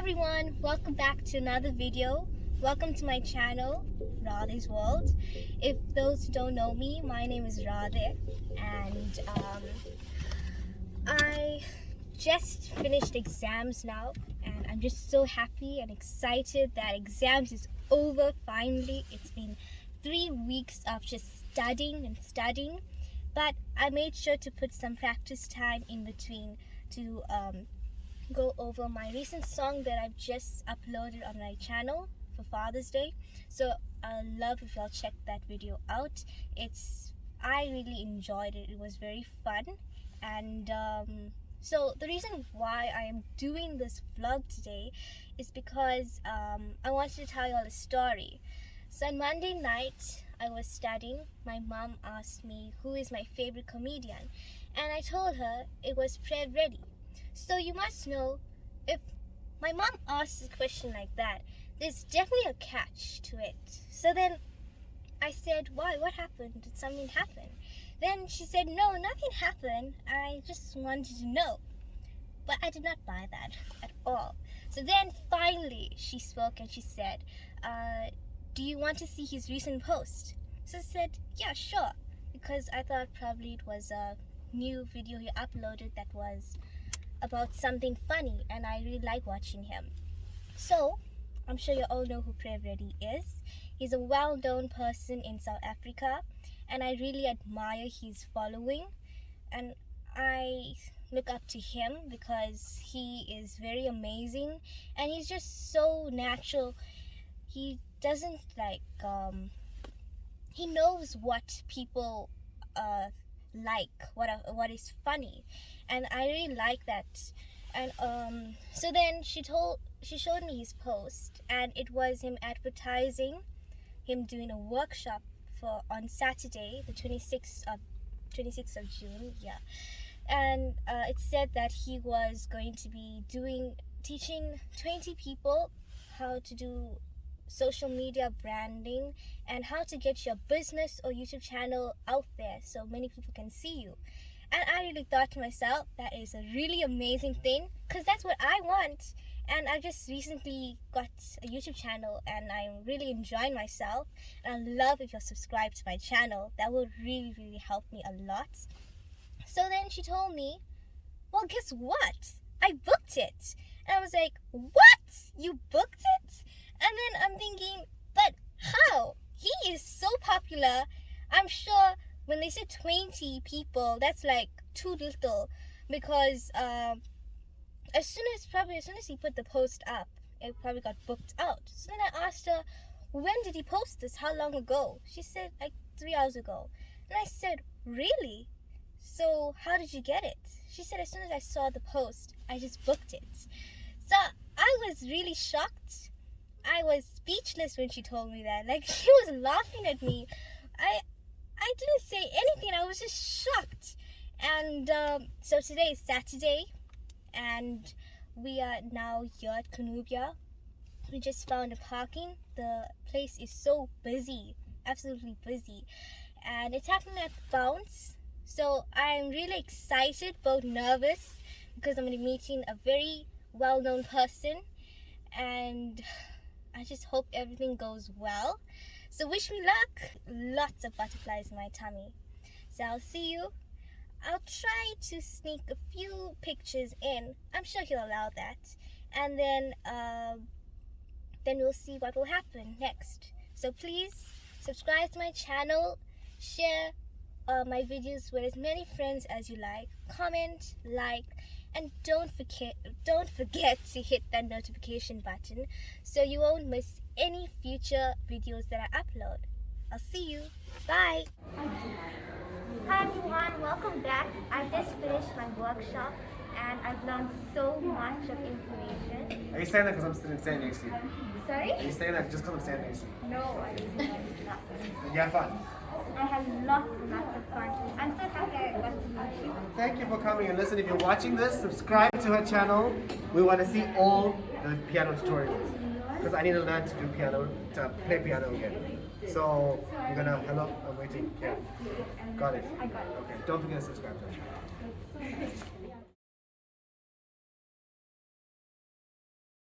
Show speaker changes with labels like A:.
A: everyone, welcome back to another video. Welcome to my channel, Radhe's World. If those who don't know me, my name is Radhe, and I just finished exams now, and I'm just so happy and excited that exams is over finally. It's been 3 weeks of just studying and studying, but I made sure to put some practice time in between to go over my recent song that I've just uploaded on my channel for Father's Day. So I'd love if y'all check that video out. I really enjoyed it. It was very fun, and so the reason why I am doing this vlog today is because I wanted to tell y'all a story. So on Monday night, I was studying. My mom asked me who is my favorite comedian, and I told her it was Prev Reddy. So you must know, if my mom asks a question like that, there's definitely a catch to it. So then I said, why? What happened? Did something happen? Then she said, no, nothing happened. I just wanted to know. But I did not buy that at all. So then finally she spoke and she said, do you want to see his recent post? So I said, yeah, sure. Because I thought probably it was a new video he uploaded that was about something funny, and I really like watching him. So I'm sure you all know who Prev Reddy is. He's a well-known person in South Africa, and I really admire his following, and I look up to him because he is very amazing and he's just so natural. He doesn't he knows what people like, what is funny, and I really like that. And so then she showed me his post, and it was him advertising him doing a workshop on Saturday, the 26th of June, yeah. And it said that he was going to be teaching 20 people how to do social media branding and how to get your business or YouTube channel out there so many people can see you. And I really thought to myself, that is a really amazing thing, because that's what I want. And I just recently got a YouTube channel and I'm really enjoying myself, and I love if you're subscribed to my channel. That will really, really help me a lot. So then she told me, well, guess what? I booked it. And I was like, what? You booked it? And then I'm thinking, but how? He is so popular. I'm sure when they say 20 people, that's like too little, because as soon as he put the post up, it probably got booked out. So then I asked her, when did he post this? How long ago? She said like 3 hours ago. And I said, really? So how did you get it? She said, as soon as I saw the post, I just booked it. So I was really shocked. I was speechless when she told me that. Like, she was laughing at me. I didn't say anything. I was just shocked. And so today is Saturday, and we are now here at Kunubia. We just found a parking. The place is so busy, absolutely busy, and it's happening at Bounce. So I'm really excited, both nervous, because I'm going to be meeting a very well-known person, and I just hope everything goes well. So wish me luck. Lots of butterflies in my tummy. So I'll see you. I'll try to sneak a few pictures in. I'm sure he'll allow that. And then we'll see what will happen next. So please subscribe to my channel, share my videos with as many friends as you like, comment, like, and don't forget to hit that notification button so you won't miss any future videos that I upload. I'll see you. Bye. Hi everyone, welcome back. I just finished my workshop and I've learned so much of information.
B: Are you saying that because I'm standing next to you?
A: Sorry?
B: Are you saying that just because I'm standing next to you?
A: No, I didn't.
B: You have fun?
A: I had lots and lots of fun. I'm so happy I got to meet you.
B: Thank you for coming, and listen, if you're watching this, subscribe to her channel. We want to see all the piano tutorials, because I need to learn to play piano again. So we're gonna, hello, I'm waiting. Yeah, got it.
A: I got it.
B: Okay, don't forget to subscribe to her channel.